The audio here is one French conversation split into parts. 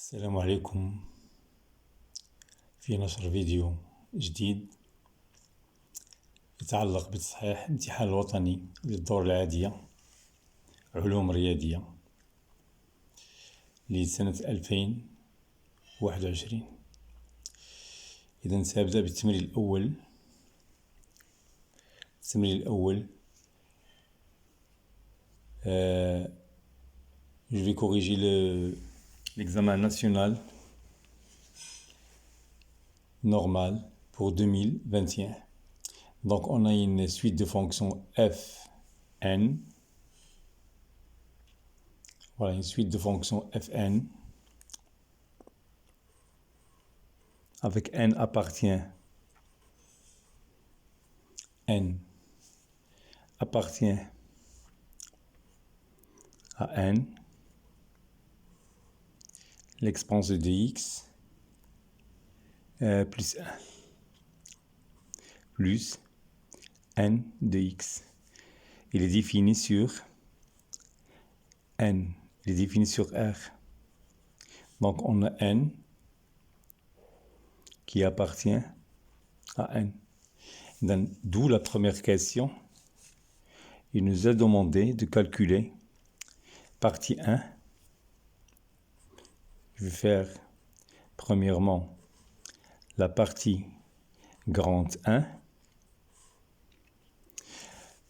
السلام عليكم. في نشر فيديو جديد يتعلق بتصحيح الامتحان الوطني للدورة العادية علوم رياضية لسنة 2021. إذا سأبدأ بالتمرين الأول. Je vais corriger l'examen national normal pour 2021. Donc, on a une suite de fonctions fn. Voilà, une suite de fonctions fn. Avec n appartient à n. L'expansion de x plus 1 plus n de x. Il est défini sur n. Il est défini sur R. Donc on a n qui appartient à n. D'où la première question. Il nous a demandé de calculer partie 1. Je vais faire premièrement la partie grande 1.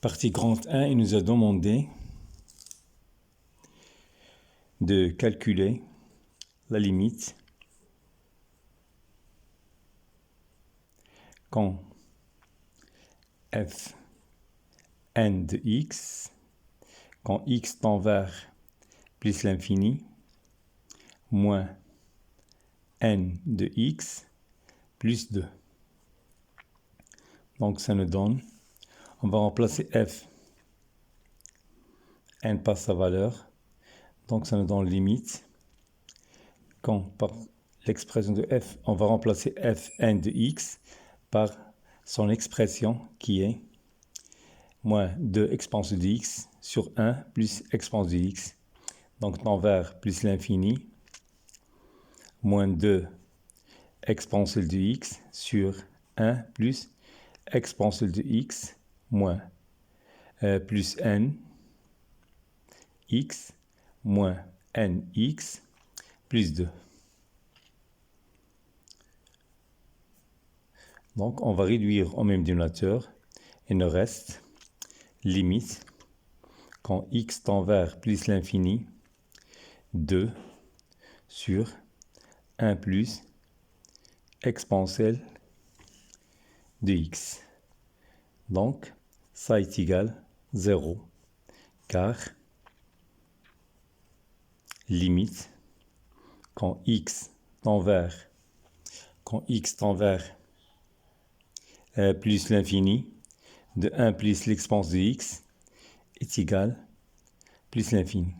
Partie grande 1, il nous a demandé de calculer la limite quand f n de x, quand x tend vers plus l'infini, moins n de x plus 2. Donc ça nous donne, on va remplacer f, n passe sa valeur, donc ça nous donne limite, quand par l'expression de f, on va remplacer f n de x par son expression qui est moins 2 expansion de x sur 1 plus expansion de x. Donc tend vers plus l'infini, moins 2 expansion de x sur 1 plus expansion de x moins plus n x moins n x plus 2. Donc on va réduire au même dénominateur. Il nous reste limite quand x tend vers plus l'infini 2 sur 1 plus exponentielle de x. Donc, ça est égal 0, car limite quand x tend vers plus l'infini de 1 plus l'exponence de x est égal plus l'infini.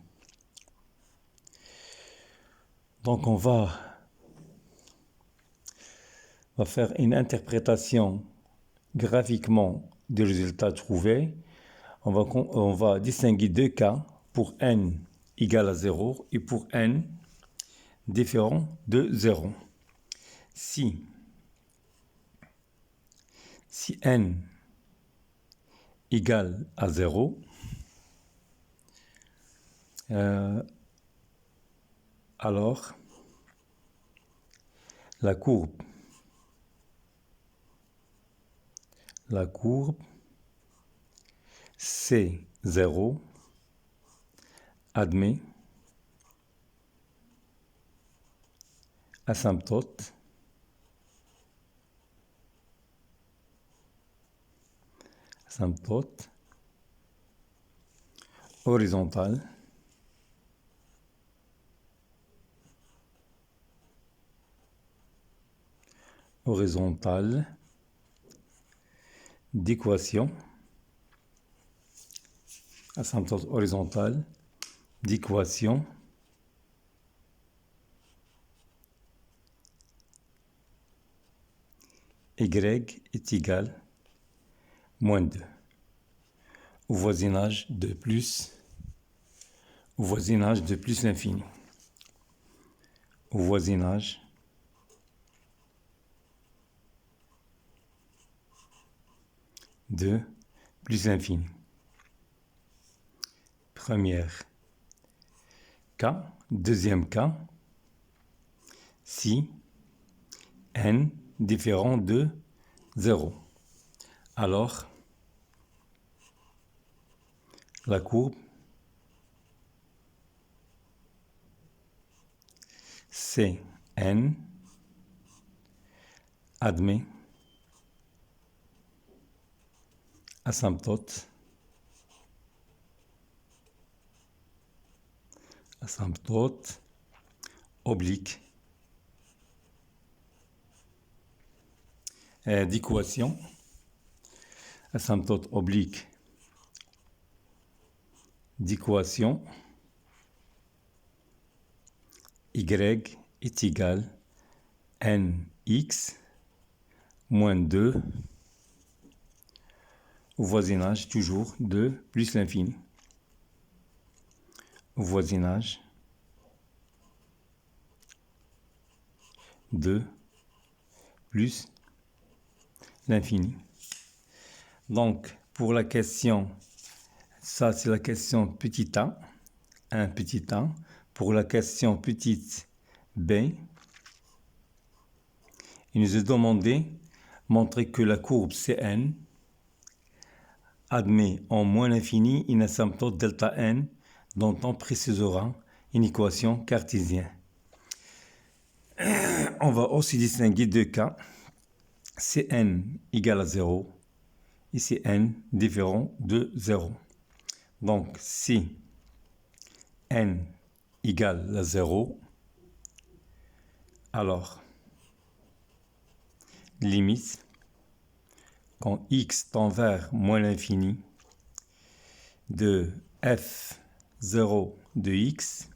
Donc on va faire une interprétation graphiquement des résultats trouvés. On va distinguer deux cas pour n égale à 0 et pour n différent de 0. Si n égale à 0, alors la courbe C0 admet asymptote horizontale d'équation, asymptote horizontale d'équation y est égal moins 2 au voisinage de plus l'infini. au voisinage de plus l'infini. Premier cas. Deuxième cas, si n différent de 0. Alors, la courbe Cn admet asymptote oblique d'équation, asymptote oblique d'équation y est égal nx moins 2 au voisinage toujours de plus l'infini. Au voisinage de plus l'infini. Donc, pour la question, ça c'est la question petit a, un petit a. Pour la question petite b, il nous est demandé montrer que la courbe Cn admet en moins l'infini une asymptote delta n dont on précisera une équation cartésienne. On va aussi distinguer deux cas, Cn égale à 0 et Cn différent de 0. Donc, si n égale à 0, alors, limite, quand x tend vers moins l'infini de f0 de x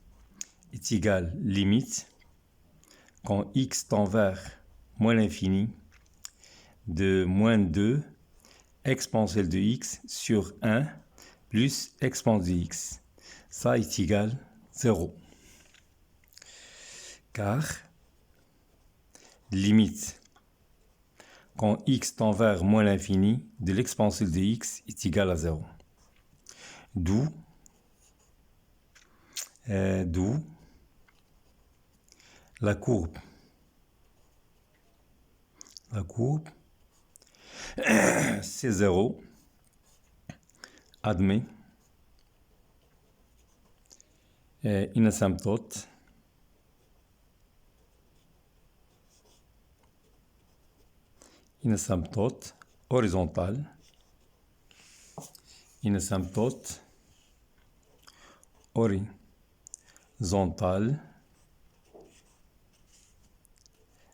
est égal limite quand x tend vers moins l'infini de moins 2 exponentielle de x sur 1 plus exponentielle de x. Ça est égal 0. Car limite quand x tend vers moins l'infini de l'exponentielle de x est égal à 0. D'où la courbe C0 admet une asymptote horizontale,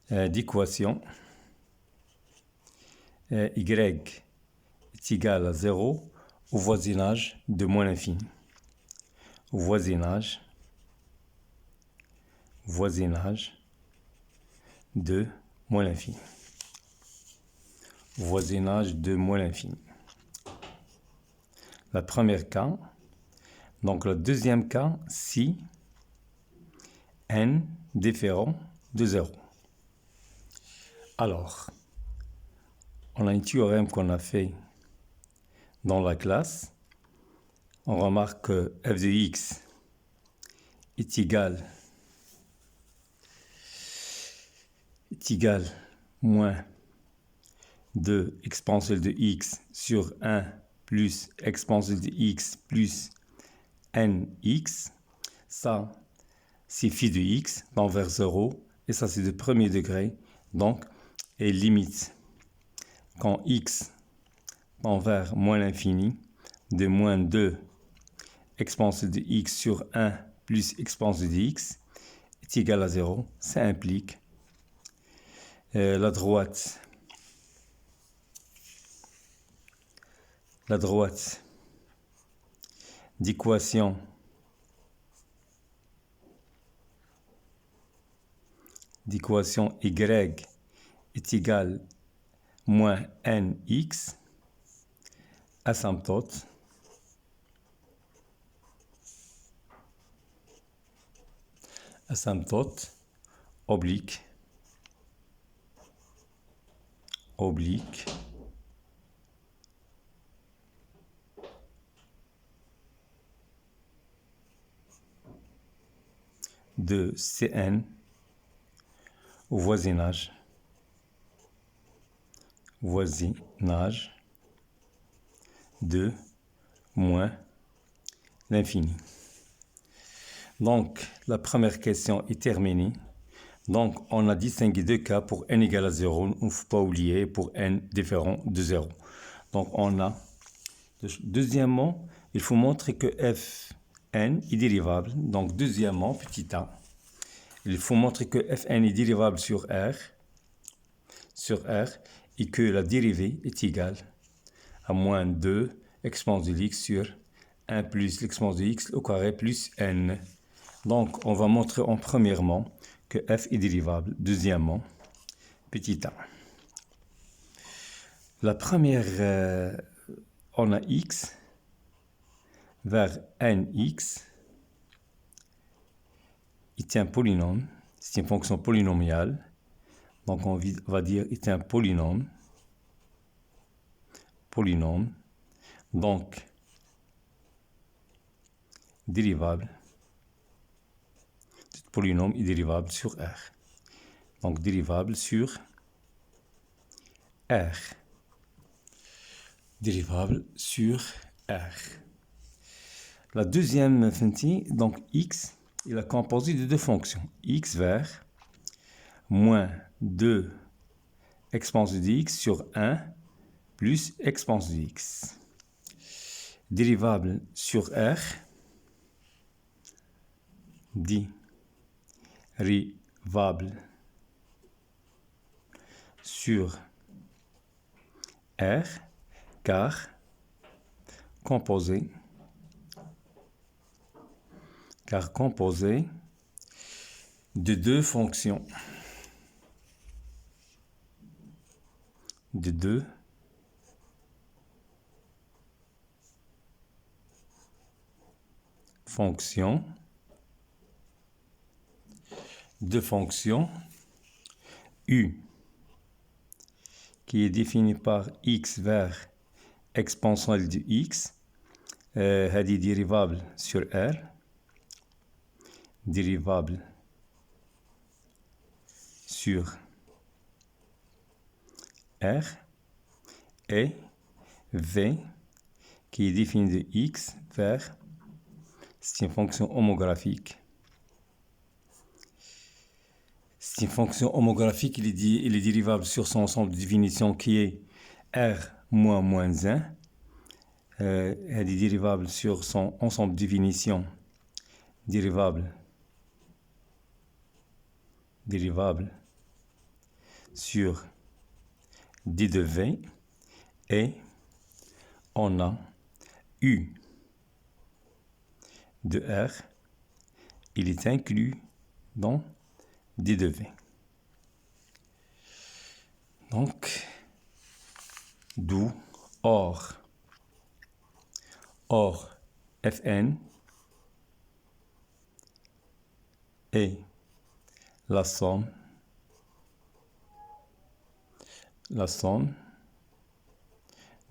d'équation y est égal à 0 au voisinage de moins l'infini. Au voisinage de moins l'infini. Voisinage de moins l'infini. La première cas. Donc, le deuxième cas, si n différent de 0. Alors, on a un théorème qu'on a fait dans la classe. On remarque que f de x est égal moins 2 exponentielle de x sur 1 plus exponentielle de x plus nx. Ça, c'est phi de x tend vers 0 et ça, c'est de premier degré. Donc, et limite quand x tend vers moins l'infini de moins 2 exponentielle de x sur 1 plus exponentielle de x est égal à 0. Ça implique la droite d'équation y est égale moins nx asymptote oblique de Cn au voisinage de moins l'infini. Donc, la première question est terminée. Donc, on a distingué deux cas pour n égale à 0. Il ne faut pas oublier pour n différent de 0. Donc, on a... Deuxièmement, il faut montrer que fn est dérivable. Donc, deuxièmement, petit a, il faut montrer que fn est dérivable sur R et que la dérivée est égale à moins 2 exponence de x sur 1 plus l'exponence de x au carré plus n. Donc, on va montrer en premièrement que f est dérivable. Deuxièmement, petit a. La première, on a x vers nx est un polynôme. C'est une fonction polynomiale. Donc, on va dire est un polynôme. Donc, dérivable. Ce polynôme est dérivable sur R. Donc, dérivable sur R. Dérivable sur R. La deuxième fonction, donc x, il est composé de deux fonctions. X vers moins 2 exponence de x sur 1 plus exponence de x. Dérivable sur R. Dérivable sur R, car composé de deux fonctions. Deux fonctions u qui est définie par x vers exponentielle de x, هذه dérivable sur R, dérivable sur R, et v qui est définie de x vers, c'est une fonction homographique. C'est une fonction homographique, il est dérivable sur son ensemble de définition qui est R moins 1. Elle est dérivable sur son ensemble de définition. Dérivable sur d de v. Et on a u de R. Il est inclus dans d de v. Donc, d'où or Fn est la somme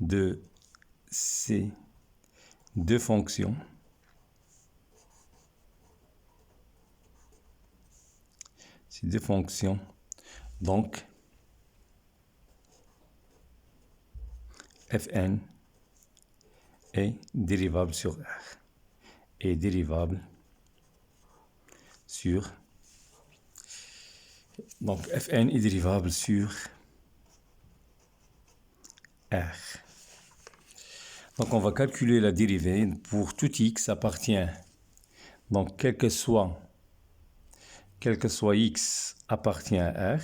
de ces deux fonctions donc Fn est dérivable sur R et dérivable sur donc Fn est dérivable sur R. Donc on va calculer la dérivée pour tout x appartient. Donc quel que soit x appartient à R.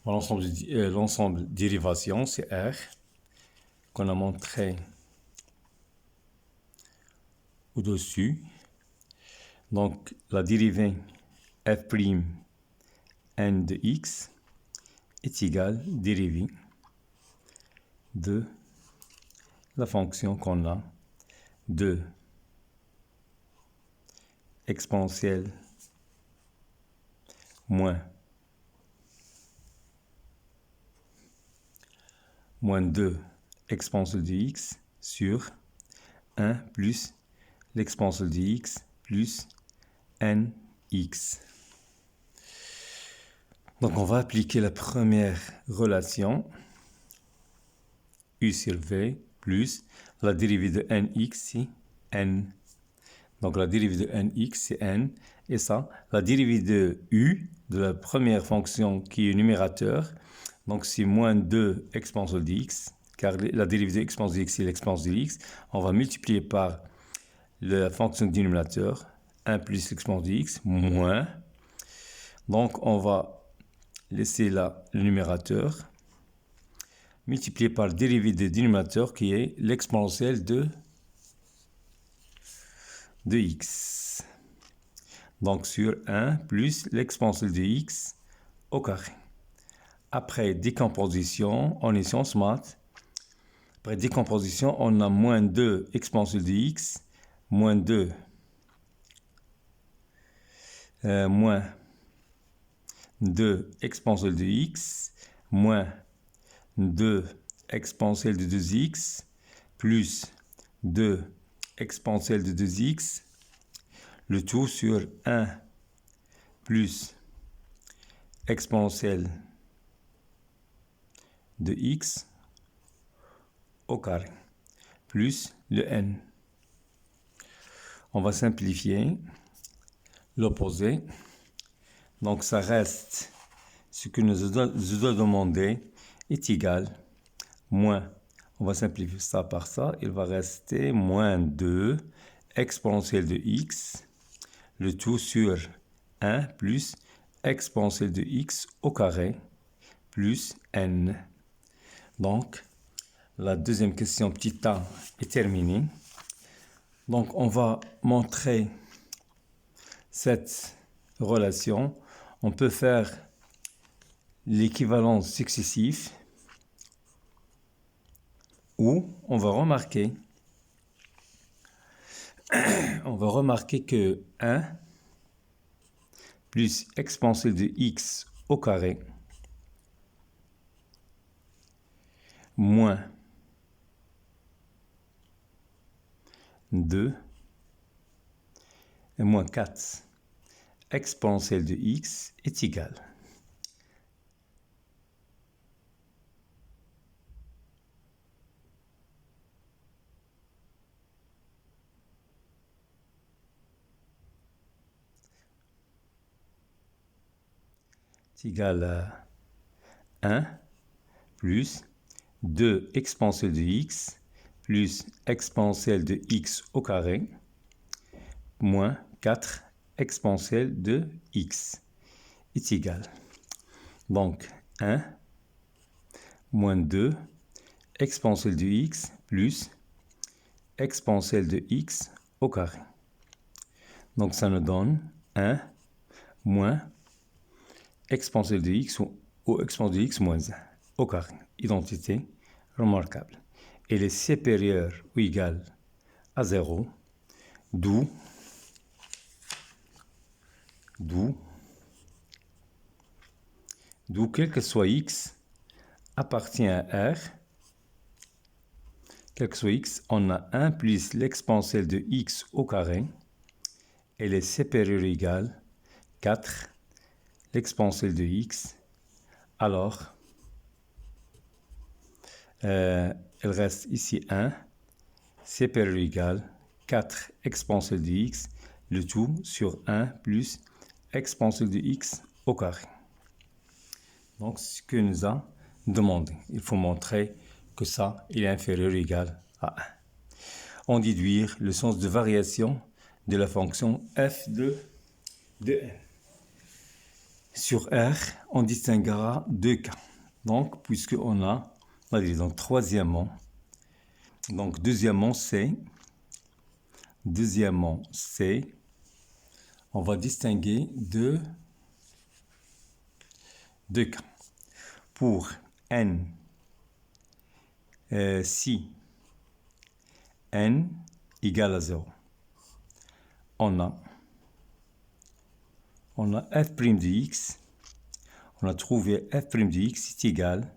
L'ensemble dérivation, c'est R, qu'on a montré au-dessus. Donc, la dérivée f' n de x est égale dérivée de la fonction qu'on a de exponentielle moins 2 exponentielle de x sur 1 plus l'exponentielle de x plus nx. Donc on va appliquer la première relation, u sur v plus la dérivée de nx, c'est n. Donc la dérivée de nx, c'est n. Et ça, la dérivée de u, de la première fonction qui est numérateur, donc c'est moins 2 exponentielle de x, car la dérivée de exponentielle de x, c'est l'exponentielle de x. On va multiplier par la fonction du numérateur, 1 plus l'exponentielle de x, moins. Donc on va laisser là le numérateur, multiplié par la dérivée du dénominateur qui est l'exponentielle de x. Donc sur 1 plus l'exponentielle de x au carré. Après décomposition, on est sciences maths. Après décomposition, on a moins 2 exponentielle de x, moins 2, moins 2 exponentielle de x, moins 2 exponentielle de 2x, plus 2 exponentielle de 2x, le tout sur 1 plus exponentielle de x au carré, plus le n. On va simplifier l'opposé. Donc ça reste, ce que je dois demander est égal, moins, on va simplifier ça par ça, il va rester moins 2 exponentielle de x, le tout sur 1 plus exponentielle de x au carré, plus n. Donc, la deuxième question, petit a, est terminée. Donc, on va montrer cette relation. On peut faire l'équivalence successive ou on va remarquer que 1 plus exponentielle de x au carré moins 2 et moins 4 exponentielle de x est égal. C'est égal à 1 plus 2 exponentielle de x plus exponentielle de x au carré moins 4 exponentielle de x est égal. Donc 1 moins 2 exponentielle de x plus exponentielle de x au carré. Donc ça nous donne 1 moins exponentielle de x ou exponentielle de x moins 1 au carré. Identité remarquable. Elle est supérieure ou égale à 0, d'où quel que soit x appartient à R, quel que soit x, on a 1 plus l'exponentielle de x au carré, elle est supérieure ou égale 4 l'exponentielle de x, alors elle reste ici 1, supérieur ou égal 4 exponentielle de x, le tout sur 1 plus exponentielle de x au carré. Donc, ce que nous a demandé, il faut montrer que ça il est inférieur ou égal à 1. On déduire le sens de variation de la fonction f de n. Sur R, on distinguera deux cas. Donc, puisque on va dire donc troisièmement, donc deuxièmement C, on va distinguer deux cas. Pour n, si n égale à 0, on a f' de x On a trouvé f' de x est égal,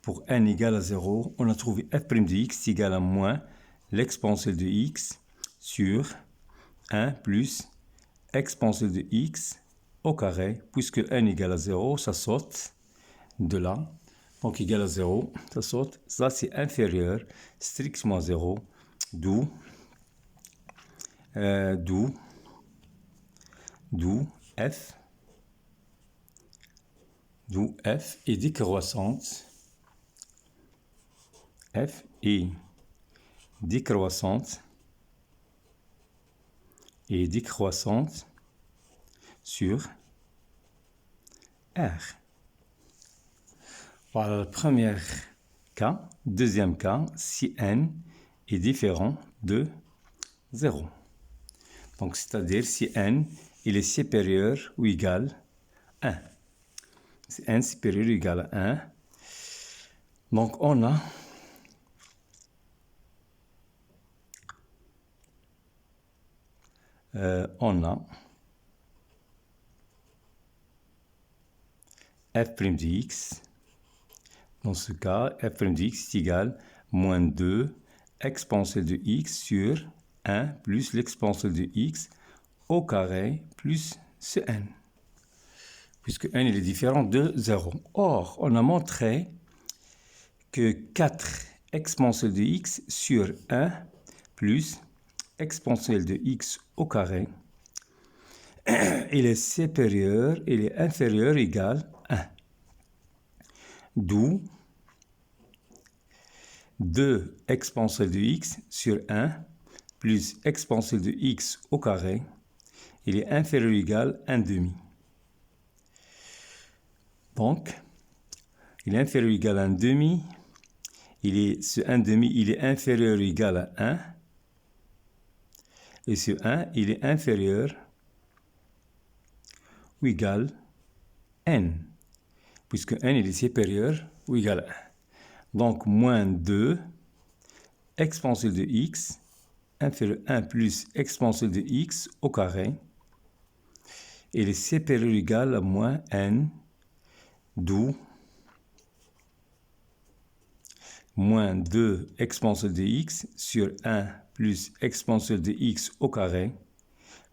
pour n égale à 0, on a trouvé f' de x est égal à moins l'exponentielle de x sur 1 plus exponentielle de x au carré, puisque n égale à 0, ça saute de là. Donc égal à 0, ça saute. Ça, c'est inférieur, strictement à 0, d'où f est décroissante. F est décroissante sur R. Voilà le premier cas. Deuxième cas, si n est différent de 0. Donc, c'est-à-dire si n il est supérieur ou égal à 1. Si n supérieur ou égal à 1. Donc, on a f' de x. Dans ce cas, f' de x est égal à moins 2 exponentielle de x sur 1 plus l'exponentielle de x au carré plus ce n. Puisque n il est différent de 0. Or, on a montré que 4 exponentielle de x sur 1 plus exponentielle de x au carré, il est supérieur, il est inférieur égal à 1. D'où 2 exponentielle de x sur 1 plus exponentielle de x au carré, il est inférieur ou égal à 1 demi. Donc, il est inférieur ou égal à 1 demi. Ce 1 demi, il est inférieur ou égal à 1. Et ce 1, il est inférieur ou égal à n. Puisque n, il est supérieur ou égal à 1. Donc, moins 2 exponentielle de x inférieur à 1 plus exponentielle de x au carré. Il est supérieur ou égal à moins n, d'où moins 2 exponentielle de x sur 1 plus exponentielle de x au carré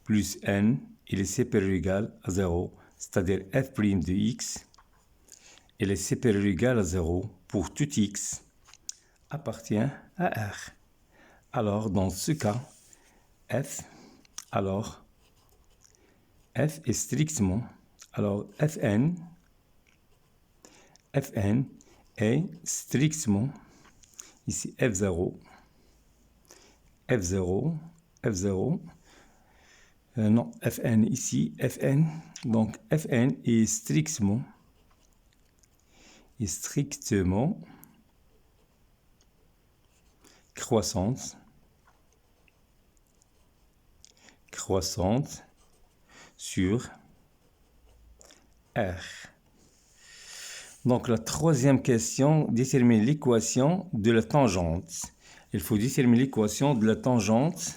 plus n, il est supérieur ou égal à 0, c'est-à-dire f' de x, il est supérieur ou égal à 0 pour tout x appartient à R. Alors, dans ce cas, f est strictement, alors fn est strictement, ici f0, non, fn ici, fn, donc fn est strictement croissante sur R. Donc la troisième question, détermine l'équation de la tangente. Il faut déterminer l'équation de la tangente.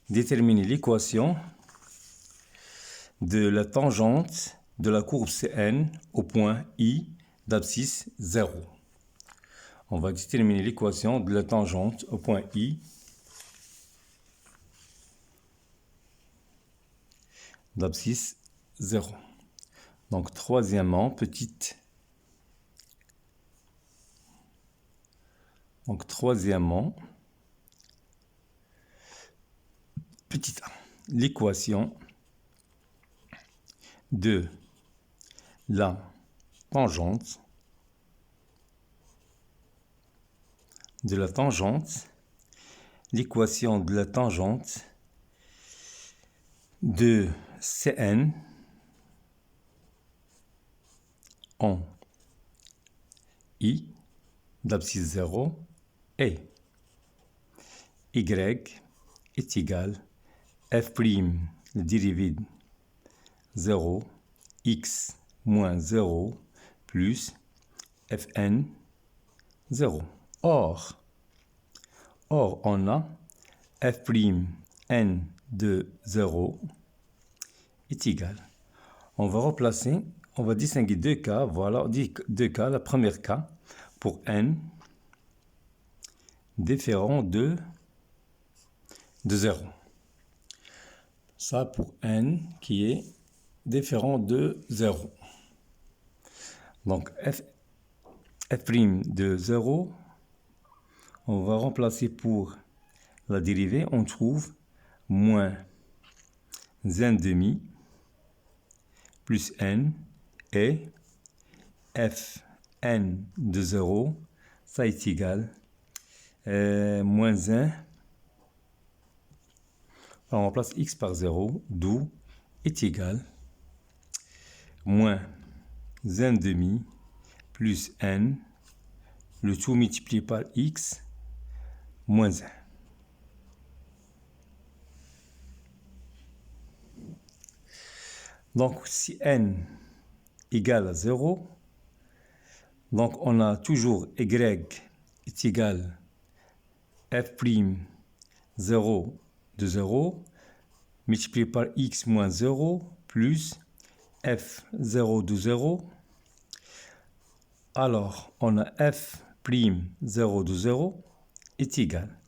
Déterminer l'équation de la tangente de la courbe CN au point I d'abscisse 0. On va déterminer l'équation de la tangente au point I d'abscisse 0. Donc, troisièmement, petite. Donc, troisièmement, petit a. L'équation de la tangente l'équation de la tangente de Cn en I d'abscisse 0 et y est égal f', le dérivé 0, x moins 0 plus fn 0. Or, on a f' n de 0 est égal. On va remplacer, on va distinguer deux cas. Voilà, on dit deux cas. Le premier cas, pour n différent de 0. Ça pour n qui est différent de 0. Donc f' de 0, on va remplacer pour la dérivée, on trouve moins n demi plus n et fn de 0, ça est égal moins 1. On remplace x par 0, d'où est égal moins n demi plus n, le tout multiplié par x, moins 1. Donc, si n égale à 0, donc on a toujours y est égal f' 0 de 0, multiplié par x moins 0, plus f0 de 0. Alors, on a f'0 de 0 est égal.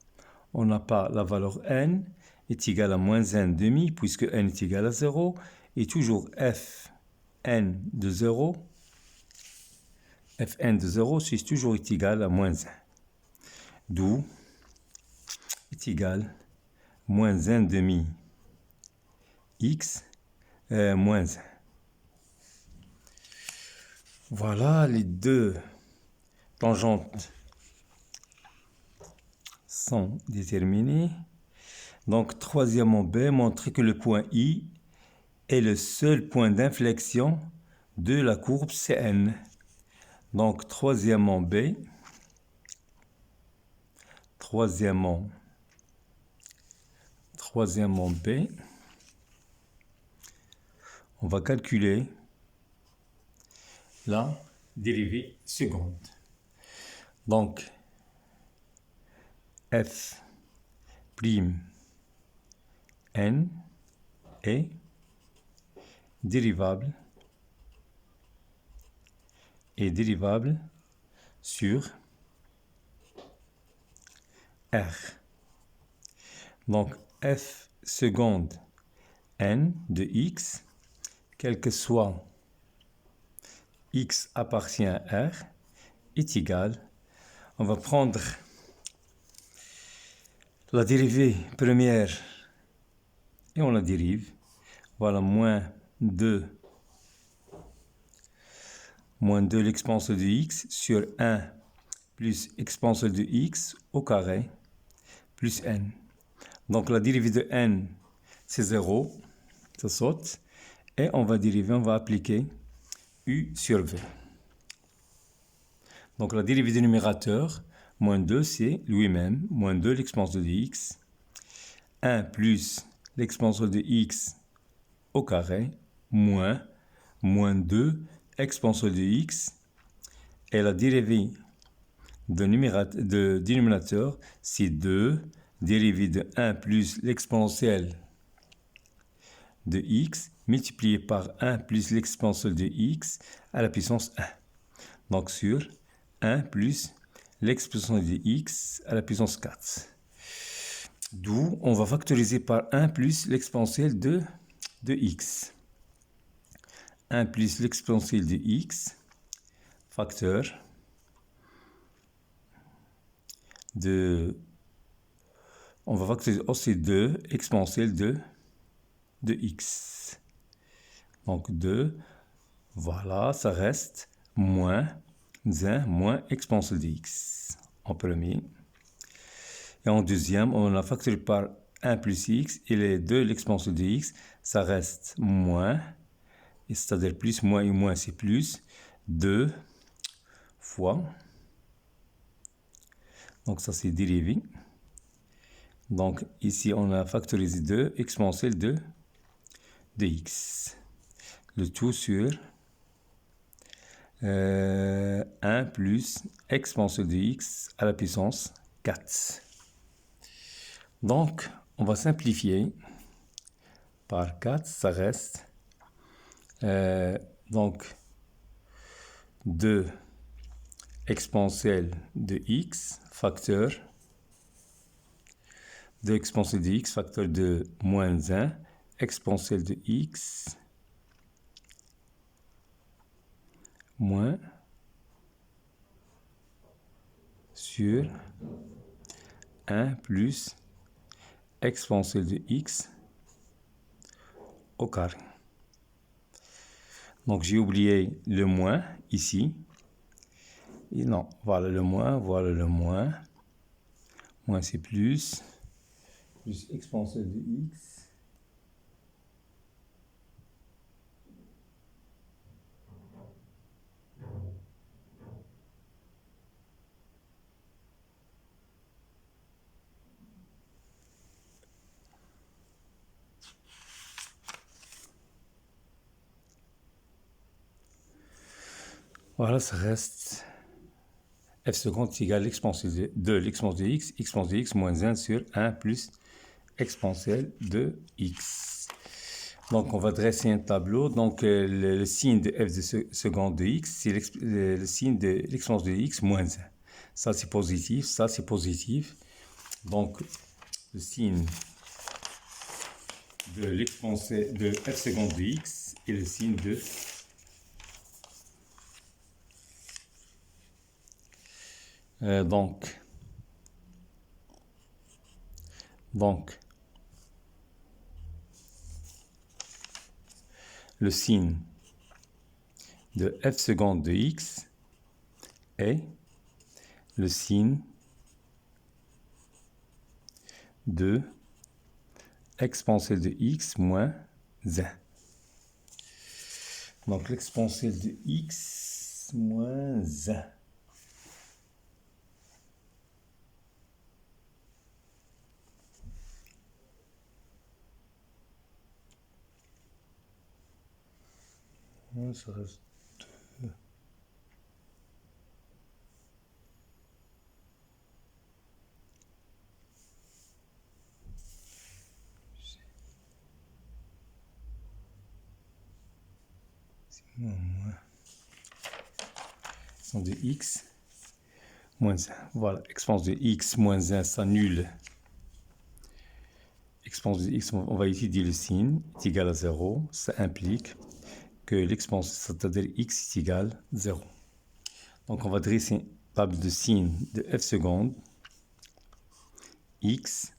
On n'a pas la valeur n est égal à moins n demi, puisque n est égal à 0, et toujours fn de 0, c'est toujours est égal à moins 1. D'où est égal moins n demi x moins 1. Voilà, les deux tangentes sont déterminées. Donc, troisièmement B, montrer que le point I est le seul point d'inflexion de la courbe CN. Donc, troisièmement B, on va calculer la dérivée seconde. Donc, f' n est dérivable sur R. Donc, f seconde n de x, quel que soit x appartient à R, est égal. On va prendre la dérivée première et on la dérive. Voilà, moins 2 l'exponentielle de x sur 1 plus exponentielle de x au carré plus n. Donc la dérivée de n, c'est 0, ça saute. Et on va dériver, on va appliquer u sur v. Donc la dérivée du numérateur, moins 2, c'est lui-même, moins 2 l'exponentielle de x, 1 plus l'exponentielle de x au carré, moins 2 exponentielle de x, et la dérivée de dénominateur, c'est 2 dérivée de 1 plus l'exponentielle de x multiplié par 1 plus l'exponentielle de x à la puissance 1. Donc sur 1 plus l'exponentielle de x à la puissance 4. D'où on va factoriser par 1 plus l'exponentielle de x. 1 plus l'exponentielle de x, facteur de... On va factoriser aussi 2 exponentielle de x. Donc 2, voilà, ça reste moins 1 moins exponentielle de x en premier. Et en deuxième, on a factorisé par 1 plus x, et les 2 l'exponentielle de x, ça reste moins, c'est-à-dire plus, moins et moins, c'est plus, 2 fois, donc ça c'est dérivé. Donc ici, on a factorisé 2 exponentielle de x. Le tout sur 1 plus exponentielle de x à la puissance 4. Donc, on va simplifier par 4, ça reste Donc, 2 exponentielle de x, facteur 2 exponentielle de x, facteur de moins 1, exponentielle de x, moins sur 1 plus exponentielle de x au carré. Donc j'ai oublié le moins ici. Et non, voilà le moins, voilà le moins. Moins c'est plus exponentielle de x. Voilà, ça reste f seconde est égal à l'exponentielle de l'exponentielle de x moins 1 sur 1 plus exponentielle de x. Donc, on va dresser un tableau. Donc, le signe de f de seconde de x, c'est le signe de l'exponentielle de x moins 1. Ça, c'est positif. Ça, c'est positif. Donc, le signe de l'exponentielle de f seconde de x et le signe de donc le signe de f seconde de x est le signe de exponentielle de x moins 1. Donc l'exponentielle de x moins 1. Ça reste 2. Moins de x moins 1. Voilà, exponence de x moins 1 s'annule. Exponence de x, on va étudier le signe, est égal à 0. Ça implique que l'exponence, c'est-à-dire x est égal à 0. Donc on va dresser une table de signes de f seconde, x,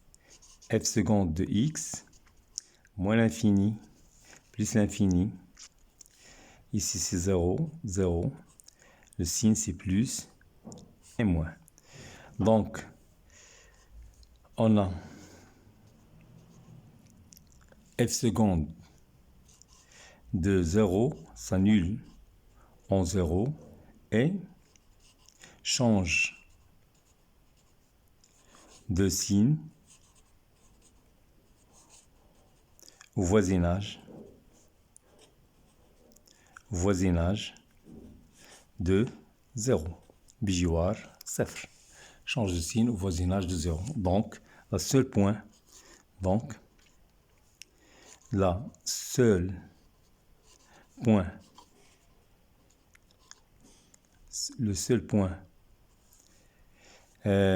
f seconde de x, moins l'infini, plus l'infini. Ici c'est 0, 0. Le signe c'est plus et moins. Donc, on a f seconde de 0 s'annule en 0 et change de signe au voisinage de 0. Bijoir, 0. Change de signe au voisinage de 0. Donc, le seul point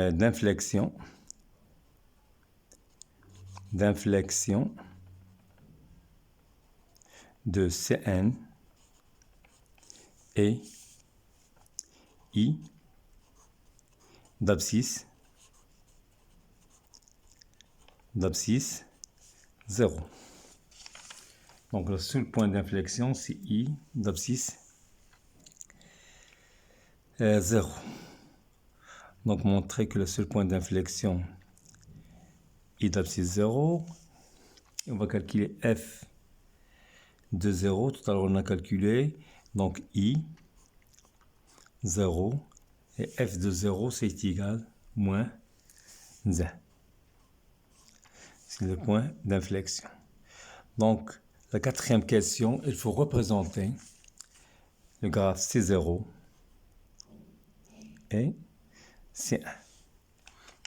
d'inflexion de Cn et I d'abscisse 0. Donc le seul point d'inflexion c'est I d'abscisse 0. Donc montrer que le seul point d'inflexion I d'abscisse 0. On va calculer f de 0. Tout à l'heure on a calculé donc I 0 et f de 0 c'est égal moins 1. C'est le point d'inflexion. Donc la quatrième question, il faut représenter le graphe C0 et C1.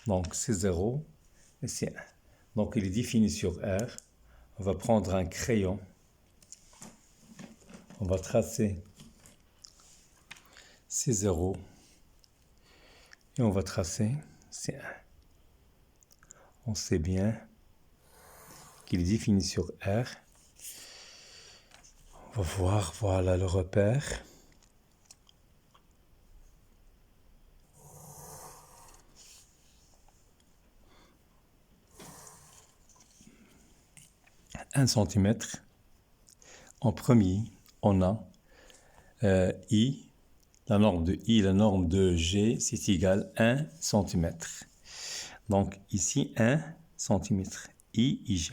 Donc C0 et C1. Donc il est défini sur R. On va prendre un crayon. on va tracer ces 0 et on va tracer ces 1. On sait bien qu'il est défini sur R. On va voir, voilà le repère. Un centimètre. En premier, on a I, la norme de I, la norme de G, c'est égal à 1 cm. Donc ici, 1 cm, I, IG.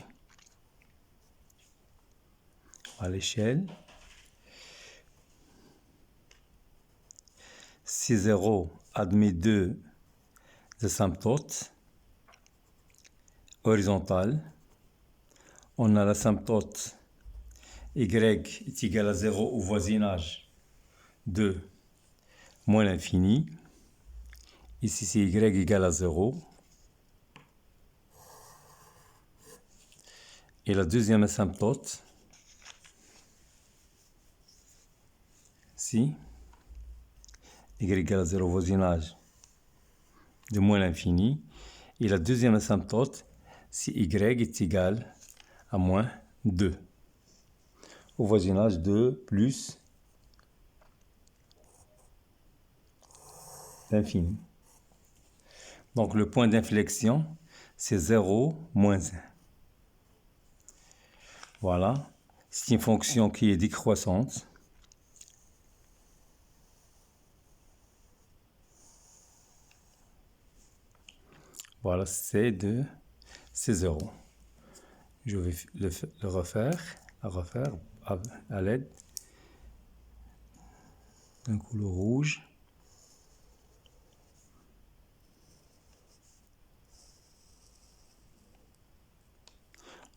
À l'échelle, si 0 admet 2 asymptotes horizontales, on a l'asymptote Y est égal à 0 au voisinage de moins l'infini. Ici, c'est Y égale à 0. Et la deuxième asymptote, si Y égale à 0 au voisinage de moins l'infini. Et la deuxième asymptote, si Y est égal à moins 2. Au voisinage de plus l'infini. Donc le point d'inflexion, c'est 0, moins 1. Voilà. C'est une fonction qui est décroissante. Voilà, c'est 0. Je vais le refaire à l'aide d'un couleur rouge.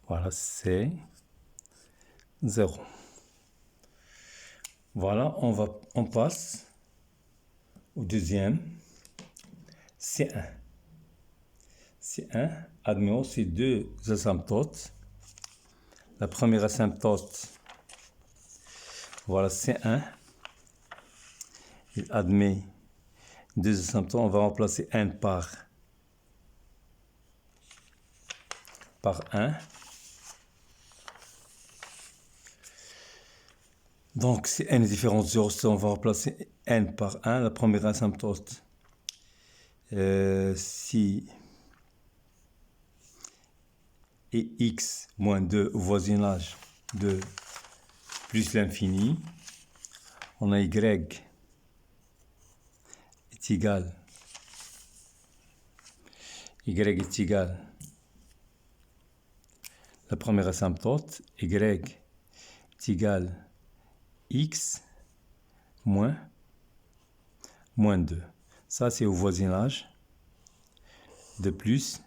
Voilà, c'est 0. Voilà, on passe au deuxième. C'est 1. C'est 1. Admettons, c'est deux asymptotes. La première asymptote, voilà, c'est 1. Il admet deux asymptotes. On va remplacer 1 par 1. Donc, si n est différent de 0, on va remplacer n par 1. La première asymptote, si et x moins 2 au voisinage de plus l'infini, on a y est égal la première asymptote, y est égal x moins 2. Ça, c'est au voisinage de plus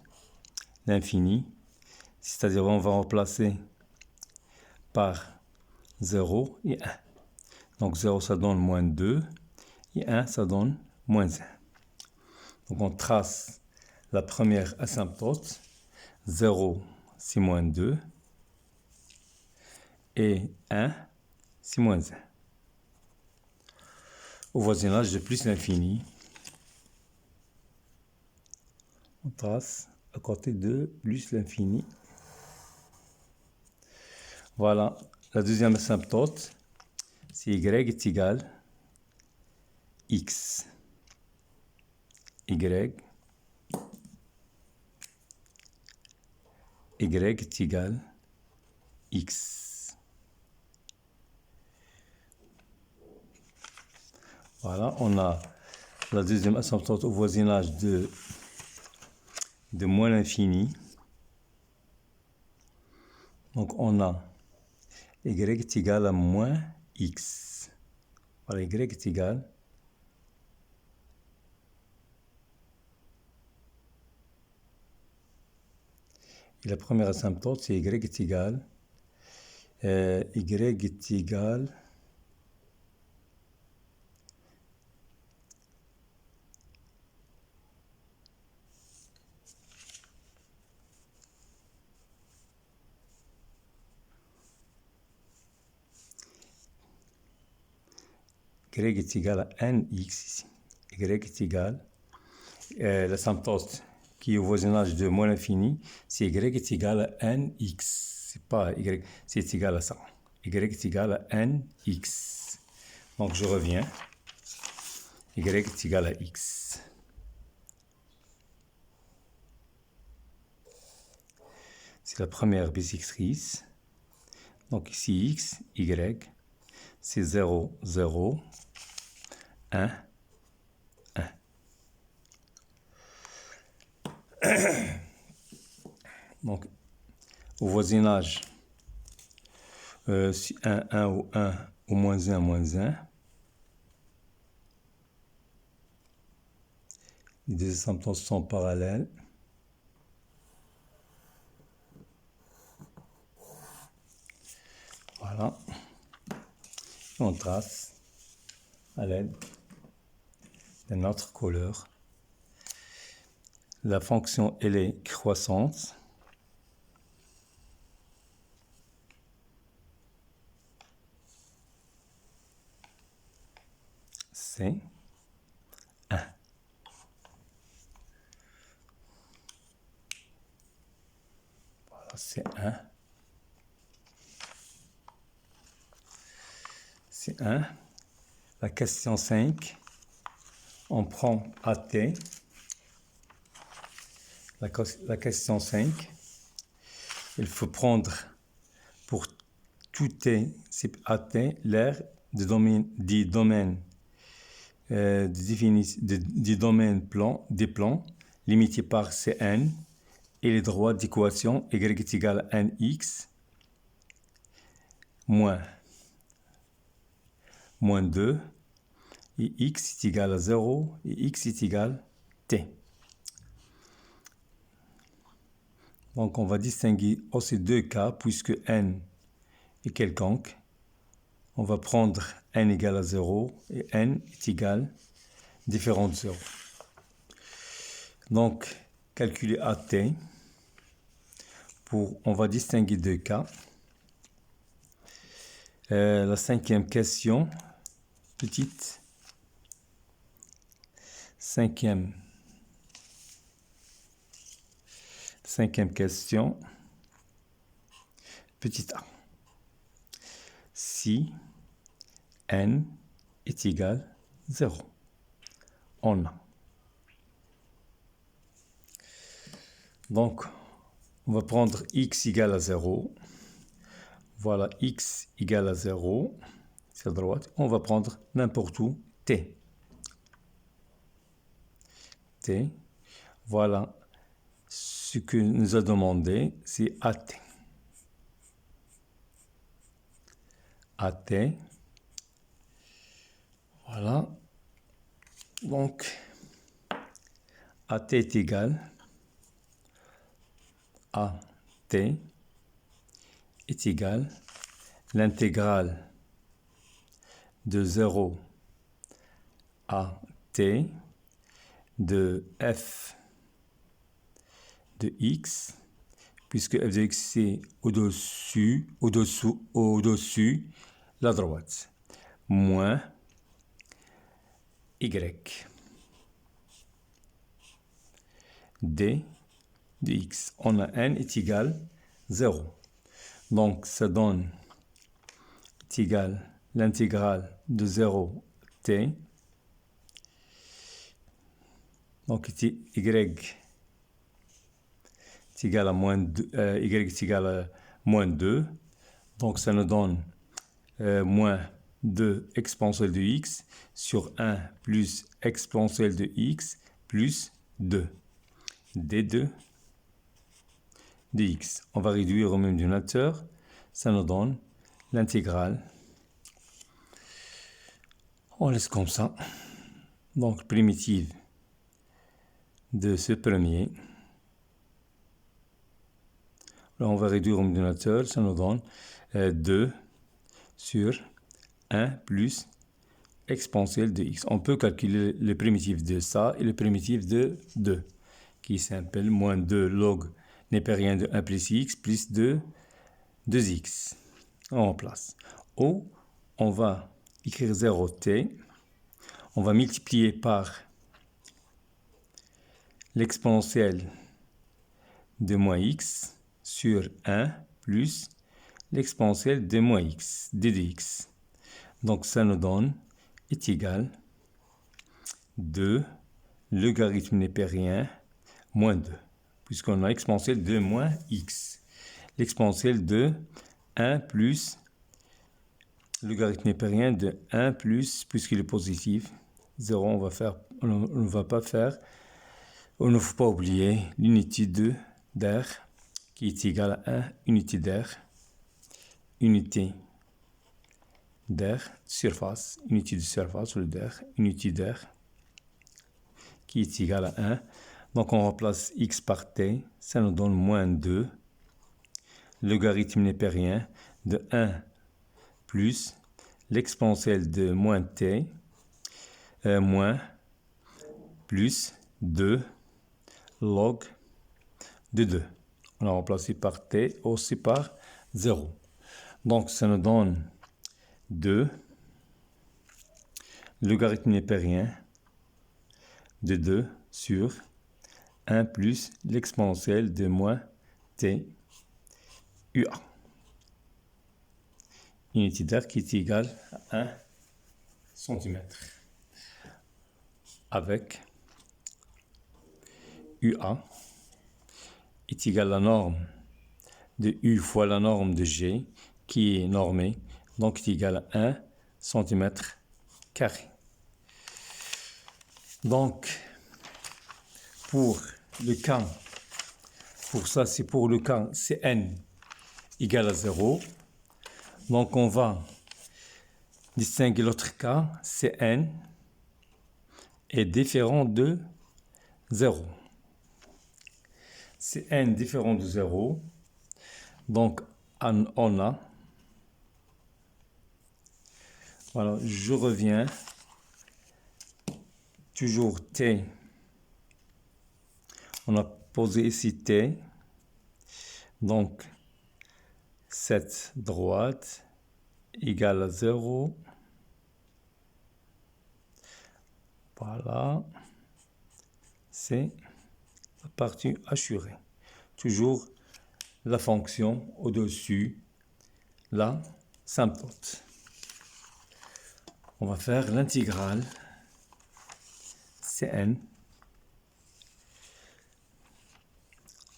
l'infini. C'est-à-dire, on va remplacer par 0 et 1. Donc 0, ça donne moins 2. Et 1, ça donne moins 1. Donc on trace la première asymptote. 0, c'est moins 2. Et 1, c'est moins 1. Au voisinage de plus l'infini, on trace à côté de plus l'infini. Voilà, la deuxième asymptote, c'est y est égal x. Y est égal x. Voilà, on a la deuxième asymptote au voisinage de moins l'infini. Donc on a y est égal à moins x. Voilà, y est égal et la première asymptote, c'est y est égal y est égal à nx ici. Y est égal, l'asymptote qui est au voisinage de moins l'infini, c'est y est égal à nx. C'est pas y, c'est égal à ça. Y est égal à nx. Donc je reviens. Y est égal à x. C'est la première bisectrice. Donc ici x, y, c'est 0, 0, 1, 1. Donc au voisinage, si 1, 1 ou 1 ou moins 1, moins 1, les deux asymptotes sont parallèles. Voilà. On trace à l'aide d'un autre couleur. La fonction, elle est croissante. C'est 1. Voilà, c'est 1. C'est 1. La question 5, on prend AT. La question 5, il faut prendre pour tout T, c'est AT, l'aire du domaine des plans limités par Cn et les droits d'équation y est égal à nx moins 2 et x est égal à 0 et x est égal à t. Donc on va distinguer ces deux cas puisque n est quelconque. On va prendre n égale à 0 et n est égal différent de 0. Donc calculer AT, on va distinguer deux cas. La cinquième question, petite. Cinquième question, petit a. Si n est égal à 0, on a. Donc, on va prendre x égale à 0. Voilà, x égale à 0, c'est à droite. On va prendre n'importe où t. T. Voilà, ce que nous a demandé, c'est AT. AT. Voilà. Donc, AT est égal à T est égal l'intégrale de 0 à T de f de x, puisque f de x c'est au-dessus, la droite, moins y. D de x. On a n est égal 0. Donc ça donne est égal l'intégrale de 0 t. Donc y est égal à moins 2, y est égal à moins 2. Donc ça nous donne moins 2 exponentielle de x sur 1 plus exponentielle de x plus 2. D2 de x. On va réduire au même dénominateur. Ça nous donne l'intégrale. On laisse comme ça. Donc primitive de ce premier. Là, on va réduire au même dénominateur. Ça nous donne 2 sur 1 plus exponentielle de x. On peut calculer le primitif de ça et le primitif de 2, qui s'appelle moins 2 log népérien de 1 plus x plus 2x. On remplace. Ou on va écrire 0t. On va multiplier par l'exponentielle de moins x sur 1 plus l'exponentielle de moins x, d de x. Donc ça nous donne est égal 2 logarithme népérien moins 2, puisqu'on a l'exponentielle de moins x. L'exponentielle de 1 plus logarithme népérien de 1 plus, puisqu'il est positif, 0, on ne va pas faire. Il ne faut pas oublier l'unité d'air qui est égale à 1 unité d'air, surface, unité de surface, ou d'air, unité d'air qui est égale à 1. Donc on remplace x par t, ça nous donne moins 2. Logarithme népérien de 1 plus l'exponentielle de moins t, moins plus 2 log de 2. On a remplacé par t aussi par 0. Donc ça nous donne 2 logarithme népérien de 2 sur 1 plus l'exponentielle de moins t UA. Unité d'air qui est égale à 1 cm. Avec UA est égal à la norme de U fois la norme de G qui est normée, donc est égal à 1 cm carré. Donc, pour le cas, pour ça c'est pour le cas Cn égale à 0. Donc on va distinguer l'autre cas, Cn est différent de 0. Cn différent de 0. Donc on a, voilà, je reviens, toujours t, on a posé ici t, donc cette droite égale à 0, voilà, c'est la partie assurée, toujours la fonction au-dessus, la symptote. On va faire l'intégrale Cn.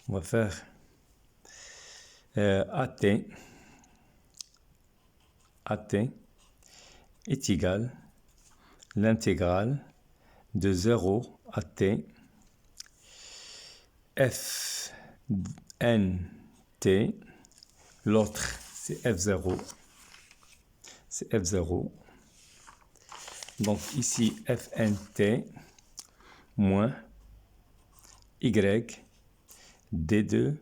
On va faire AT est égal l'intégrale de 0 à t f n t, l'autre c'est f0, donc ici fnt moins y d2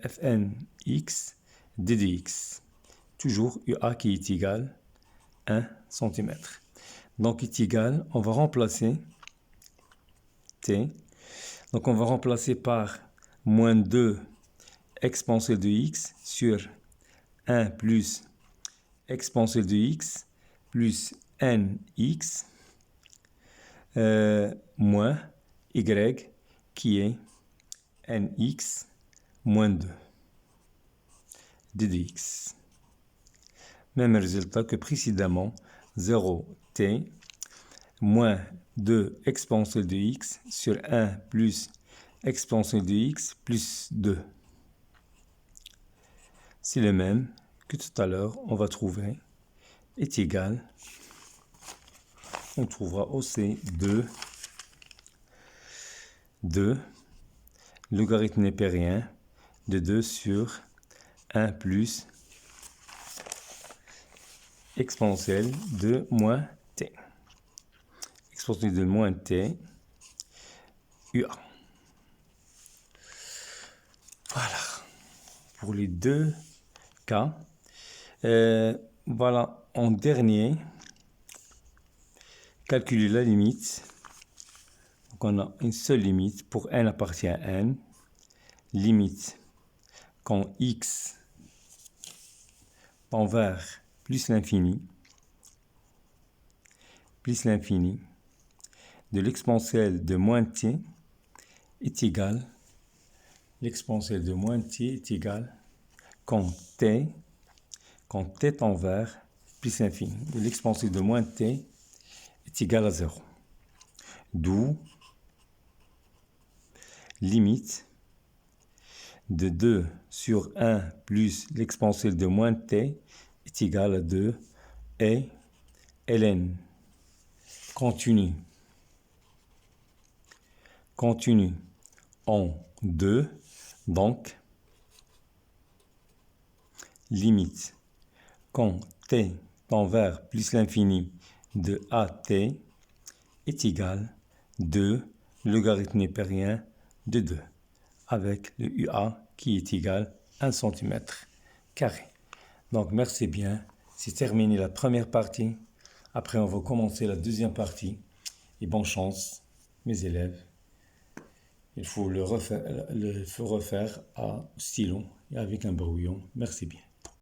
fnx d de x, toujours UA qui est égal 1 cm. Donc est égal, on va remplacer t, donc on va remplacer par moins 2 exponentielle de x sur 1 plus exponentielle de x plus nx moins y qui est nx moins 2 d de x. Même résultat que précédemment, 0t moins 2 exponentielle de x sur 1 plus exponentielle de x plus 2. C'est le même que tout à l'heure, on va trouver est égal, on trouvera aussi 2 logarithme népérien de 2 sur 1 plus exponentielle de moins t. Exponentielle de moins t, UA. Voilà, pour les deux cas. Voilà, en dernier, calculer la limite. Donc on a une seule limite pour n appartient à n. Limite quand x tend vers plus l'infini. plus l'infini de l'exponentielle de moins t est égal, l'exponentielle de moins t est égal, quand t tend vers plus l'infini de l'exponentielle de moins t est égal à 0. D'où limite de 2 sur 1 plus l'exponentielle de moins t est égal à 2 et ln. Continue en 2, donc limite quand t tend vers plus l'infini de at est égal 2 logarithme népérien de 2 avec le UA qui est égal à 1 cm². Donc merci bien, c'est terminé la première partie. Après on va commencer la deuxième partie. Et bonne chance mes élèves. Il faut le refaire à stylo et avec un brouillon. Merci bien.